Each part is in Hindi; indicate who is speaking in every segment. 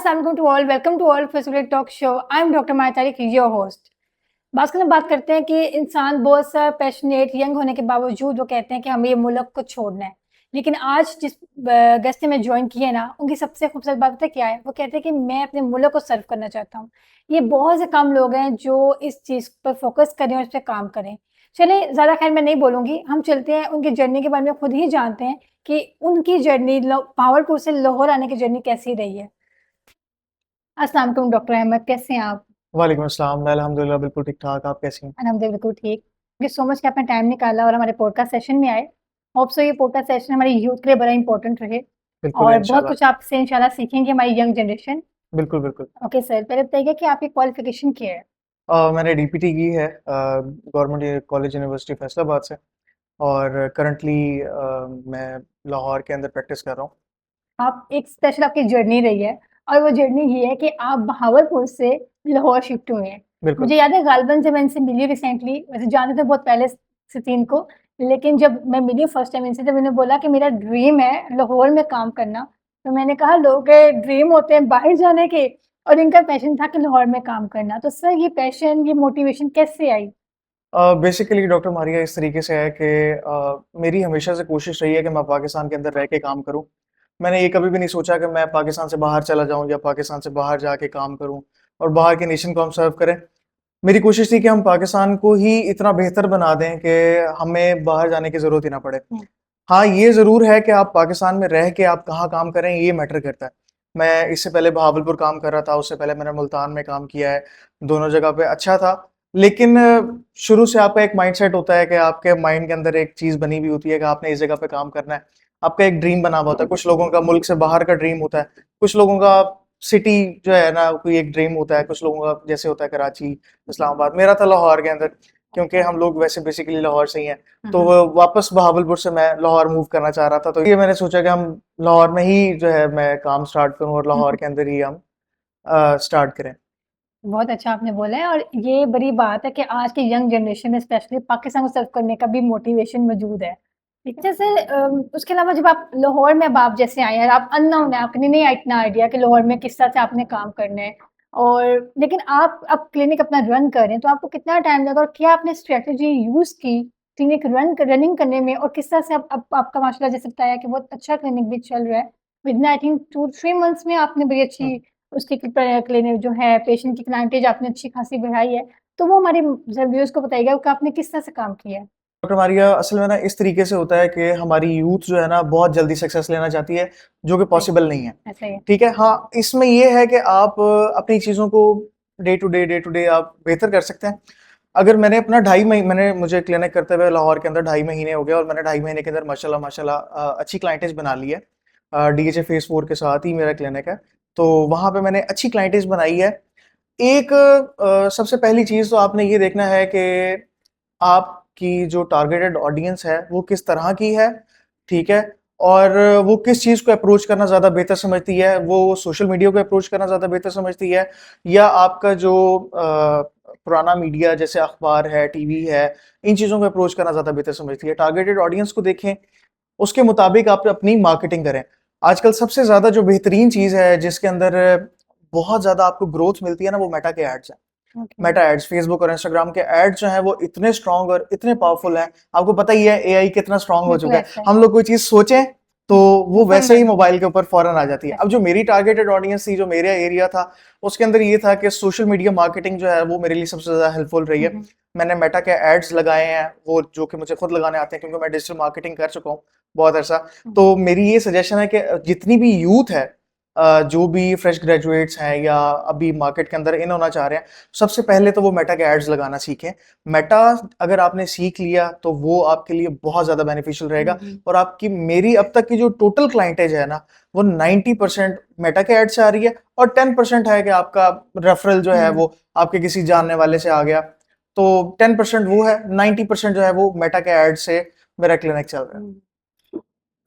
Speaker 1: Assalamualaikum to all. Welcome to all Facilitate Talk Show. I'm Dr. Maya Tariq, your host. बात करते हैं कि इंसान बहुत सा पैशनेट यंग होने के बावजूद वो कहते हैं कि हमें ये मुल्क को छोड़ना है। लेकिन आज जिस गेस्ट ने मैं ज्वाइन किया है ना, उनकी सबसे खूबसूरत बात पता है क्या है? वो कहते हैं कि मैं अपने मुल्क को सर्व करना चाहता हूँ। ये बहुत से कम लोग हैं जो इस चीज़ पर फोकस करें और इस पर काम करें। चलिए ज़्यादा खैर मैं नहीं बोलूँगी, हम चलते हैं उनकी जर्नी के बारे में खुद ही जानते हैं कि उनकी जर्नी पावरपुर से लाहौर आने की जर्नी कैसी रही है। अस्सलाम वालेकुम डॉक्टर अहमद, कैसे हैं आप?
Speaker 2: वालेकुम अस्सलाम। मैं अल्हम्दुलिल्लाह बिल्कुल ठीक-ठाक। आप कैसी हैं?
Speaker 1: अल्हम्दुलिल्लाह बिल्कुल ठीक। थैंक यू सो मच कि आपने टाइम निकाला और हमारे पॉडकास्ट सेशन में आए। होप सो ये पॉडकास्ट सेशन हमारी यूथ के लिए बड़ा इंपॉर्टेंट रहे
Speaker 2: बिल्कुल
Speaker 1: और बहुत
Speaker 2: इंशाल्लाह।
Speaker 1: कुछ आपसे इंशाल्लाह सीखेंगे हमारी यंग जनरेशन।
Speaker 2: बिल्कुल, बिल्कुल।
Speaker 1: ओके सर, पहले बताइए कि आपकी क्वालिफिकेशन क्या है?
Speaker 2: मैंने डीपीटी की है गवर्नमेंट कॉलेज यूनिवर्सिटी फैसलाबाद से और करंटली मैं लाहौर के अंदर प्रैक्टिस कर रहा हूँ।
Speaker 1: आप एक स्पेशल आपकी जर्नी रही है और वो जर्नी ये है कि आप बहावलपुर से लाहौर शिफ्ट हुए हैं।
Speaker 2: बिल्कुल।
Speaker 1: मुझे याद है गालिबन जब मैं इनसे मिली रिसेंटली, वैसे जानते थे बहुत पहले से थी इनको, लेकिन जब मैं मिली फर्स्ट टाइम इनसे, जब इन्होंने बोला कि मेरा ड्रीम है लाहौर में काम करना, तो मैंने कहा लोगों के ड्रीम होते हैं बाहर जाने के और इनका पैशन था कि लाहौर में काम करना। तो सर ये पैशन, ये मोटिवेशन कैसे आई?
Speaker 2: बेसिकली डॉक्टर मारिया इस तरीके से है कि मेरी हमेशा से कोशिश रही है कि मैं पाकिस्तान के अंदर रह के काम करूँ। मैंने ये कभी भी नहीं सोचा कि मैं पाकिस्तान से बाहर चला जाऊँ या पाकिस्तान से बाहर जाके काम करूँ और बाहर के नेशन को हम सर्व करें। मेरी कोशिश थी कि हम पाकिस्तान को ही इतना बेहतर बना दें कि हमें बाहर जाने की ज़रूरत ही ना पड़े। हाँ, ये ज़रूर है कि आप पाकिस्तान में रह के आप कहाँ काम करें, ये मैटर करता है। मैं इससे पहले बहावलपुर काम कर रहा था, उससे पहले मैंने मुल्तान में काम किया है, दोनों जगह पे अच्छा था। लेकिन शुरू से आपका एक माइंडसेट होता है कि आपके माइंड के अंदर एक चीज़ बनी हुई होती है कि आपने इस जगह पे काम करना है। आपका एक ड्रीम बना हुआ होता है, कुछ लोगों का मुल्क से बाहर का ड्रीम होता है, कुछ लोगों का सिटी जो है ना कोई एक ड्रीम होता है, कुछ लोगों का जैसे होता है कराची, इस्लामाबाद, मेरा था लाहौर के अंदर क्योंकि हम लोग वैसे बेसिकली लाहौर से ही हैं। तो वापस बहावलपुर से मैं लाहौर मूव करना चाह रहा था, तो ये मैंने सोचा कि हम लाहौर में ही जो है मैं काम स्टार्ट करूं और लाहौर के अंदर ही हम स्टार्ट करें।
Speaker 1: बहुत अच्छा आपने बोला है और ये बड़ी बात है कि आज की यंग जनरेशन में स्पेशली पाकिस्तान को सर्व करने का भी मोटिवेशन मौजूद है। ठीक है, जैसे उसके अलावा जब आप लाहौर में अब आप जैसे आए हैं, आप अननोन है, आपने नहीं इतना आइडिया कि लाहौर में किस तरह से आपने काम करना है, और लेकिन आप अब क्लिनिक अपना रन कर रहे हैं, तो आपको कितना टाइम लगा और क्या आपने स्ट्रेटजी यूज़ की क्लिनिक रनिंग करने में, और किस तरह से अब आपका माशाल्लाह जैसे बताया कि बहुत अच्छा क्लिनिक भी चल रहा है, विद आई थिंक 2-3 मंथ्स में आपने बड़ी अच्छी उसकी क्लिनिक जो है पेशेंट की क्लाइंटेज आपने अच्छी खासी बढ़ाई है। तो वो हमारे व्यूअर्स को बताइएगा कि आपने किस तरह से काम किया है?
Speaker 2: डॉक्टर मारिया, असल में ना इस तरीके से होता है कि हमारी यूथ जो है ना बहुत जल्दी सक्सेस लेना चाहती है, जो कि
Speaker 1: राइट,
Speaker 2: पॉसिबल नहीं है।
Speaker 1: ऐसा ही है।
Speaker 2: ठीक है, हाँ, इसमें ये है कि आप अपनी चीज़ों को डे टू डे आप बेहतर कर सकते हैं। अगर मैंने अपना 2.5 महीने मैंने मुझे क्लिनिक करते हुए लाहौर के अंदर 2.5 महीने हो गए और मैंने 2.5 महीने के अंदर माशाल्लाह माशाल्लाह अच्छी क्लाइंटेज बना ली है। डीएचए फेज़ 4 के साथ ही मेरा क्लिनिक है, तो वहाँ पे मैंने अच्छी क्लाइंटेज बनाई है। एक सबसे पहली चीज़ तो आपने ये देखना है कि आपकी जो टारगेटेड ऑडियंस है, वो किस तरह की है, ठीक है? और वो किस चीज़ को अप्रोच करना ज़्यादा बेहतर समझती है, वो सोशल मीडिया को अप्रोच करना ज़्यादा बेहतर समझती है या आपका जो पुराना मीडिया जैसे अखबार है, टीवी है, इन चीज़ों को अप्रोच करना ज़्यादा बेहतर समझती है। टारगेटेड ऑडियंस को देखें, उसके मुताबिक आप अपनी मार्केटिंग करें। आजकल सबसे ज़्यादा जो बेहतरीन चीज़ है, जिसके अंदर बहुत ज़्यादा आपको ग्रोथ मिलती है ना, वो मेटा के एड्स हैं।
Speaker 1: ओके।
Speaker 2: मेटा एड्स, फेसबुक और इंस्टाग्राम के एड्स जो हैं वो इतने स्ट्रॉन्ग और इतने पावरफुल हैं। आपको पता ही है एआई कितना स्ट्रॉन्ग हो
Speaker 1: बिल्कुल
Speaker 2: चुका है।
Speaker 1: ऐसा है।
Speaker 2: हम लोग कोई चीज़ सोचें तो वो
Speaker 1: फौरन
Speaker 2: वैसे
Speaker 1: आ
Speaker 2: ही
Speaker 1: जाता है।
Speaker 2: मोबाइल के ऊपर फौरन आ जाती है। अब जो मेरी टारगेटेड ऑडियंस थी, जो मेरा एरिया था, उसके अंदर ये था कि सोशल मीडिया मार्केटिंग जो है वो मेरे लिए सबसे ज़्यादा हेल्पफुल रही है। मैंने मेटा के एड्स लगाए हैं, वो जो कि मुझे खुद लगाने आते हैं क्योंकि मैं डिजिटल मार्केटिंग कर चुका हूँ बहुत अरसा। तो मेरी ये सजेशन है कि जितनी भी यूथ है, जो भी फ्रेश ग्रेजुएट्स हैं या अभी मार्केट के अंदर इन होना चाह रहे हैं, सबसे पहले तो वो मेटा के एड्स लगाना सीखें। मेटा अगर आपने सीख लिया तो वो आपके लिए बहुत ज़्यादा बेनिफिशियल रहेगा और आपकी मेरी अब तक की जो टोटल क्लाइंटेज है ना, वो 90% मेटा के एड से आ रही है और 10% है कि आपका रेफरल जो है वो आपके किसी जानने वाले से आ गया। तो 10% वो है, 90% जो है वो मेटा के एड से मेरा क्लिनिक चल रहा है।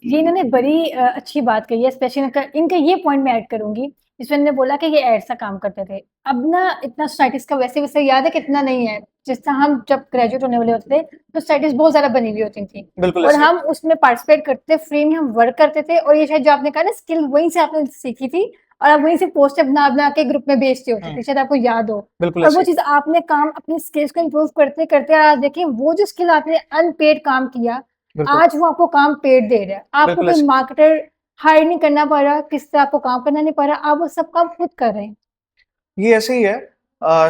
Speaker 1: ये इन्होंने बड़ी अच्छी बात कही है, स्पेशली इनका ये पॉइंट मैं ऐड करूँगी, जिसमें इन्होंने बोला कि ये एड्स का काम करते थे। अब ना इतना स्टैटिस का वैसे याद है कितना नहीं है। जिस तरह हम जब ग्रेजुएट होने वाले होते थे, तो स्टैटिस बहुत ज़्यादा बनी हुई होती थी
Speaker 2: बिल्कुल
Speaker 1: और
Speaker 2: ऐसे
Speaker 1: हम उसमें पार्टिसिपेट करते थे, फ्री में हम वर्क करते थे, और ये शायद जो आपने कहा ना स्किल वहीं से आपने सीखी थी और आप वहीं से पोस्टर बना बना के ग्रुप में भेजते होते थे, शायद आपको याद हो।
Speaker 2: बिल्कुल
Speaker 1: और वो
Speaker 2: ऐसे ही।
Speaker 1: चीज आपने काम अपनी स्किल्स को इम्प्रूव करते करते आज देखिए वो जो स्किल आपने अनपेड काम किया,
Speaker 2: बिल्कुल,
Speaker 1: आज वो आपको काम पेड दे रहा है। आपको
Speaker 2: बिल्कुल
Speaker 1: कोई
Speaker 2: ऐसे
Speaker 1: मार्केटर हायर नहीं करना पड़ रहा, किसी से आपको काम करना नहीं पड़ रहा, आप वो सब काम खुद कर रहे हैं।
Speaker 2: ही। ये ऐसे ही है।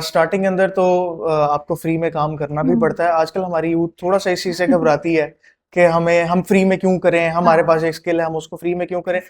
Speaker 2: स्टार्टिंग के अंदर तो आपको फ्री में काम करना भी
Speaker 1: हम्म।
Speaker 2: पड़ता है। आजकल हमारी यूथ थोड़ा सा इस चीज़ से घबराती है कि हम फ्री में क्यों करें, हमारे
Speaker 1: हाँ।
Speaker 2: पास एक स्किल है, हम उसको फ्री में क्यों करें।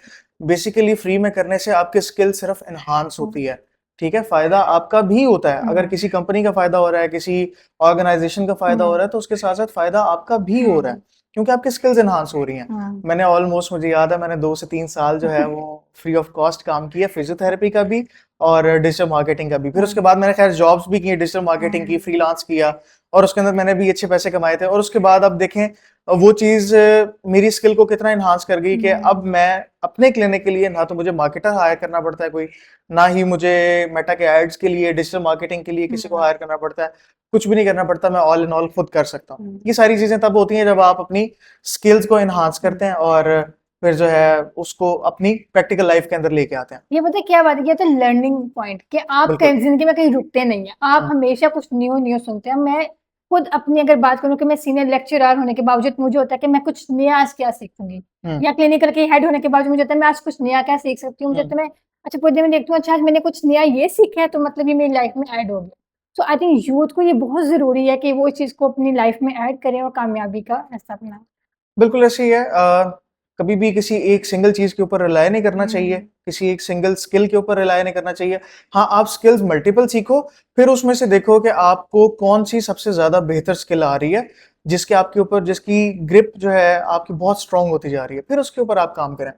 Speaker 2: बेसिकली फ्री में करने से आपकी स्किल सिर्फ एनहांस होती है, ठीक है? फ़ायदा आपका भी होता है। अगर
Speaker 1: हम्म।
Speaker 2: किसी कंपनी का फ़ायदा हो रहा है, किसी ऑर्गेनाइज़ेशन का फ़ायदा हो
Speaker 1: हम्म।
Speaker 2: रहा है, तो उसके साथ-साथ फ़ायदा आपका भी हो रहा है,
Speaker 1: हम्म।
Speaker 2: क्योंकि आपकी स्किल्स एनहांस हो रही हैं।
Speaker 1: हम्म।
Speaker 2: मैंने ऑलमोस्ट, मुझे याद है, मैंने 2 से 3 साल जो है वो फ्री ऑफ कॉस्ट काम किया, फिज़ियोथेरेपी का भी और डिजिटल मार्केटिंग का भी। फिर उसके
Speaker 1: हम्म।
Speaker 2: बाद मैंने खैर जॉब्स भी की, डिजिटल मार्केटिंग की,
Speaker 1: हम्म।
Speaker 2: फ्रीलांस किया और उसके अंदर मैंने भी अच्छे पैसे कमाए थे। और उसके बाद अब देखें वो चीज़ मेरी स्किल को कितना एनहांस कर गई कि अब मैं अपने क्लिनिक के लिए ना तो मुझे मार्केटर हायर करना पड़ता है कोई, ना ही मुझे मेटा के एड्स के लिए, डिजिटल मार्केटिंग के लिए किसी को
Speaker 1: हम्म।
Speaker 2: हायर करना पड़ता है। कुछ भी नहीं करना पड़ता, मैं ऑल इन ऑल खुद कर सकता हूँ।
Speaker 1: हम्म।
Speaker 2: ये सारी चीज़ें तब होती हैं जब आप अपनी स्किल्स को एनहांस करते हैं और फिर जो है उसको अपनी प्रैक्टिकल लाइफ के अंदर लेके आते हैं।
Speaker 1: ये पता है क्या बात है, ये तो लर्निंग पॉइंट कि आप
Speaker 2: बिल्कुल।
Speaker 1: जिंदगी में कहीं रुकते नहीं है, आप
Speaker 2: हुँ,
Speaker 1: हमेशा कुछ न्यू न्यू सुनते हैं। मैं खुद अपनी अगर बात करूं कि मैं सीनियर लेक्चरर होने के बावजूद मुझे होता है कि मैं कुछ नया आज क्या सीखूंगी,
Speaker 2: हुँ,
Speaker 1: या क्लिनिकल की हेड होने के बावजूद मुझे होता है मैं आज कुछ नया क्या सीख सकती हूँ। मुझे
Speaker 2: हुँ।
Speaker 1: तो मैं अच्छा पूरे दिन में देखती हूँ, अच्छा आज मैंने कुछ नया ये सीखा है तो मतलब ये मेरी लाइफ में ऐड हो गया। सो आई थिंक यूथ को ये बहुत जरूरी है कि वो इस चीज को अपनी लाइफ में ऐड करें और कामयाबी का रास्ता अपनाएं।
Speaker 2: बिल्कुल ऐसे ही है। कभी भी किसी एक सिंगल चीज़ के ऊपर रिलाय नहीं करना चाहिए,
Speaker 1: हम्म।
Speaker 2: किसी एक सिंगल स्किल के ऊपर रिलाय नहीं करना चाहिए। हाँ, आप स्किल्स मल्टीपल सीखो, फिर उसमें से देखो कि आपको कौन-सी सबसे ज़्यादा बेहतर स्किल आ रही है, जिसके आपके ऊपर जिसकी ग्रिप जो है आपकी बहुत स्ट्रॉन्ग होती जा रही है, फिर उसके ऊपर आप काम करें।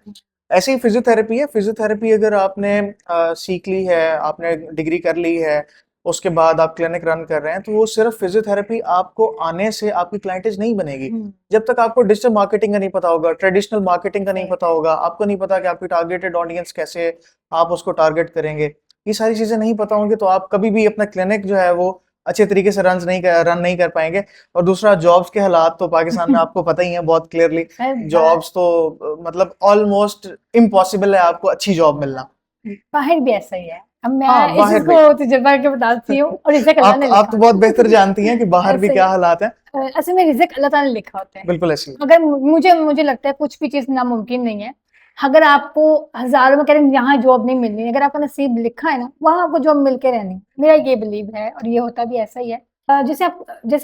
Speaker 2: ऐसे ही फिज़ियोथेरेपी है, फिज़ियोथेरेपी अगर आपने सीख ली है, आपने डिग्री कर ली है, उसके बाद आप क्लिनिक रन कर रहे हैं, तो वो सिर्फ़ फिज़ियोथेरेपी आपको आने से आपकी क्लाइंटेज नहीं बनेगी।
Speaker 1: हम्म।
Speaker 2: जब तक आपको डिजिटल मार्केटिंग का नहीं पता होगा, ट्रेडिशनल मार्केटिंग का नहीं
Speaker 1: सही।
Speaker 2: पता होगा, आपको नहीं पता कि आपकी टारगेटेड ऑडियंस कैसे आप उसको टारगेट करेंगे, ये सारी चीज़ें नहीं पता होंगी तो आप कभी भी अपना क्लिनिक जो है वो अच्छे तरीके से रन नहीं कर पाएँगे। और दूसरा, जॉब्स के हालात तो पाकिस्तान में आपको पता ही है बहुत क्लियरली।
Speaker 1: अरे
Speaker 2: जॉब्स तो मतलब ऑलमोस्ट इम्पॉसिबल है आपको अच्छी जॉब मिलना।
Speaker 1: बाहर भी ऐसा ही है। अब
Speaker 2: हाँ,
Speaker 1: मैं इस चीज़
Speaker 2: बाहर भी।
Speaker 1: को तजुर्बा करके बताती हूँ और रिज़्क अल्लाह ने
Speaker 2: आप
Speaker 1: लिखा
Speaker 2: तो बहुत
Speaker 1: होता
Speaker 2: बेहतर
Speaker 1: है।
Speaker 2: जानती हैं कि बाहर भी
Speaker 1: ऐसे ही
Speaker 2: क्या
Speaker 1: है।
Speaker 2: हालात हैं।
Speaker 1: असल में रिज़्क अल्लाह ताला ने लिखा होता है।
Speaker 2: बिल्कुल ऐसे ही।
Speaker 1: अगर मुझे मुझे लगता है कुछ भी चीज़ नामुमकिन नहीं है। अगर आपको हज़ारों में कह रहे हैं यहाँ जॉब नहीं मिलनी, अगर आपका नसीब लिखा है ना, वहाँ आपको जॉब मिल के रहनी। मेरा ये बिलीव है और ये होता भी ऐसा ही है। जैसे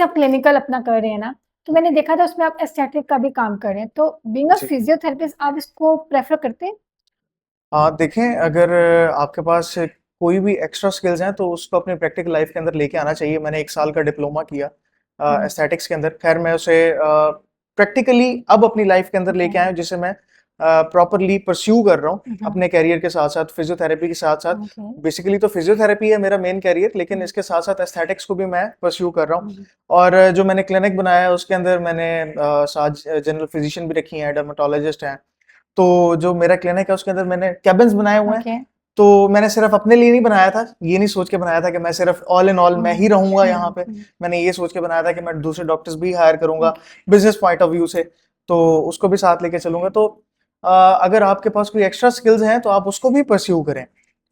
Speaker 1: आप क्लिनिकल अपना कर रहे हैं ना, तो मैंने देखा था उसमें आप एस्थेटिक का भी काम कर रहे हैं। तो बीइंग अ
Speaker 2: जी।
Speaker 1: फिज़ियोथेरेपिस्ट आप इसको प्रेफ़र करते हैं?
Speaker 2: देखें, अगर आपके पास कोई भी एक्स्ट्रा स्किल्स हैं तो उसको अपनी प्रैक्टिकल लाइफ के अंदर लेके आना चाहिए। मैंने 1 साल का डिप्लोमा किया
Speaker 1: हुँ।
Speaker 2: एस्थेटिक्स के अंदर। खैर मैं उसे प्रैक्टिकली अब अपनी लाइफ के अंदर
Speaker 1: ओके।
Speaker 2: लेके आया हूँ, जिसे मैं प्रॉपर्ली परस्यू कर रहा हूँ
Speaker 1: हुँ, हुँ।
Speaker 2: अपने करियर के साथ-साथ, फिज़ियोथेरेपी के साथ-साथ।
Speaker 1: ओके।
Speaker 2: बेसिकली तो फिज़ियोथेरेपी है मेरा मेन करियर, लेकिन
Speaker 1: हुँ,
Speaker 2: इसके साथ-साथ एस्थेटिक्स को भी मैं परस्यू कर रहा हूँ।
Speaker 1: हुँ।
Speaker 2: और जो मैंने क्लिनिक बनाया है उसके अंदर मैंने साथ जनरल फिजिशियन भी रखी हैं, डर्मेटोलॉजिस्ट हैं। तो जो मेरा क्लिनिक है उसके अंदर मैंने केबिन्स बनाए हुए हैं।
Speaker 1: ओके।
Speaker 2: तो मैंने सिर्फ अपने लिए नहीं बनाया था, ये नहीं सोच के बनाया था कि मैं सिर्फ ऑल इन ऑल मैं
Speaker 1: हुँ,
Speaker 2: ही रहूँगा यहाँ
Speaker 1: हुँ,
Speaker 2: पे।
Speaker 1: हुँ।
Speaker 2: मैंने ये सोच के बनाया था कि मैं दूसरे डॉक्टर्स भी हायर करूँगा,
Speaker 1: okay.
Speaker 2: Business point of view से, तो उसको भी साथ लेके चलूँगा। तो अगर आपके पास कोई एक्स्ट्रा स्किल्स हैं तो आप उसको भी परस्यू करें,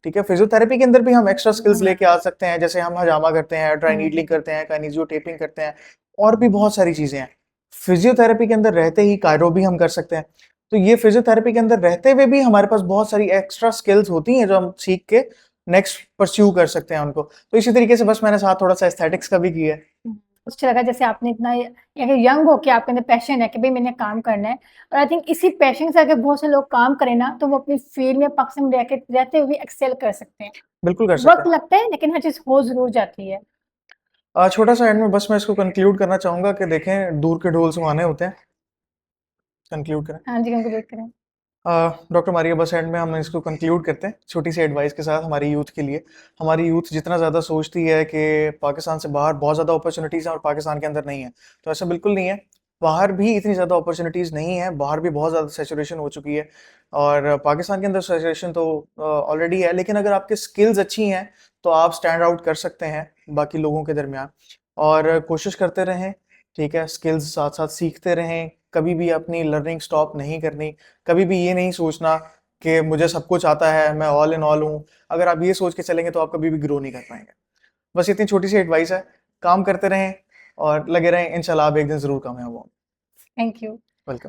Speaker 2: ठीक है? फिज़ियोथेरेपी के अंदर भी हम एक्स्ट्रा स्किल्स
Speaker 1: हुँ,
Speaker 2: लेके आ सकते हैं, जैसे हम हजामा करते हैं, ड्राई
Speaker 1: हुँ,
Speaker 2: नीडलिंग करते हैं, काइनेसियो टेपिंग करते हैं, और भी बहुत सारी चीज़ें हैं। फिज़ियोथेरेपी के अंदर रहते ही कायरो भी हम कर सकते हैं। तो ये फिज़ियोथेरेपी के अंदर रहते हुए भी हमारे पास बहुत सारी एक्स्ट्रा स्किल्स होती हैं जो हम सीख के नेक्स्ट परस्यू कर सकते हैं उनको। तो इसी तरीके से बस मैंने साथ थोड़ा-सा एस्थेटिक्स का भी किया है।
Speaker 1: हुँ। अच्छा लगा जैसे आपने इतना अगर यंग हो के आपके अंदर पैशन है कि भई मैंने काम करना है, और आई थिंक इसी पैशन से अगर बहुत से लोग काम करें ना, तो वो अपनी फील्ड में पाक से रह के रहते हुए एक्सेल कर सकते हैं।
Speaker 2: बिल्कुल कर सकते
Speaker 1: वक़्त
Speaker 2: हैं।
Speaker 1: लगता है लेकिन हर चीज़ हो ज़रूर जाती है।
Speaker 2: छोटा-सा एंड में बस मैं इसको कंक्लूड करना चाहूँगा कि देखें, दूर के ढोल सुहाने होते हैं। कंक्लूड करें।
Speaker 1: हाँ जी, कंक्लूड करें।
Speaker 2: डॉक्टर मारिया, बस एंड में हम इसको कंक्लूड करते हैं छोटी सी एडवाइस के साथ हमारी यूथ के लिए। हमारी यूथ जितना ज़्यादा सोचती है कि पाकिस्तान से बाहर बहुत ज़्यादा अपॉर्चुनिटीज़ हैं और पाकिस्तान के अंदर नहीं है, तो ऐसा बिल्कुल नहीं है। बाहर भी इतनी ज़्यादा अपॉर्चुनिटीज़ नहीं है, बाहर भी बहुत ज़्यादा सैचुरेशन हो चुकी है और पाकिस्तान के अंदर सैचुरेशन तो ऑलरेडी है, लेकिन अगर आपकी स्किल्स अच्छी हैं तो आप स्टैंड आउट कर सकते हैं बाकी लोगों के दरमियान। और कोशिश करते रहें, ठीक है? स्किल्स साथ साथ सीखते रहें, कभी भी अपनी लर्निंग स्टॉप नहीं करनी, कभी भी ये नहीं सोचना कि मुझे सब कुछ आता है, मैं ऑल इन ऑल हूँ। अगर आप ये सोच के चलेंगे तो आप कभी भी ग्रो नहीं कर पाएंगे। बस इतनी छोटी सी एडवाइस है, काम करते रहें और लगे रहें, इंशाल्लाह आप एक दिन जरूर कामयाब होंगे।
Speaker 1: Thank you.
Speaker 2: वेलकम।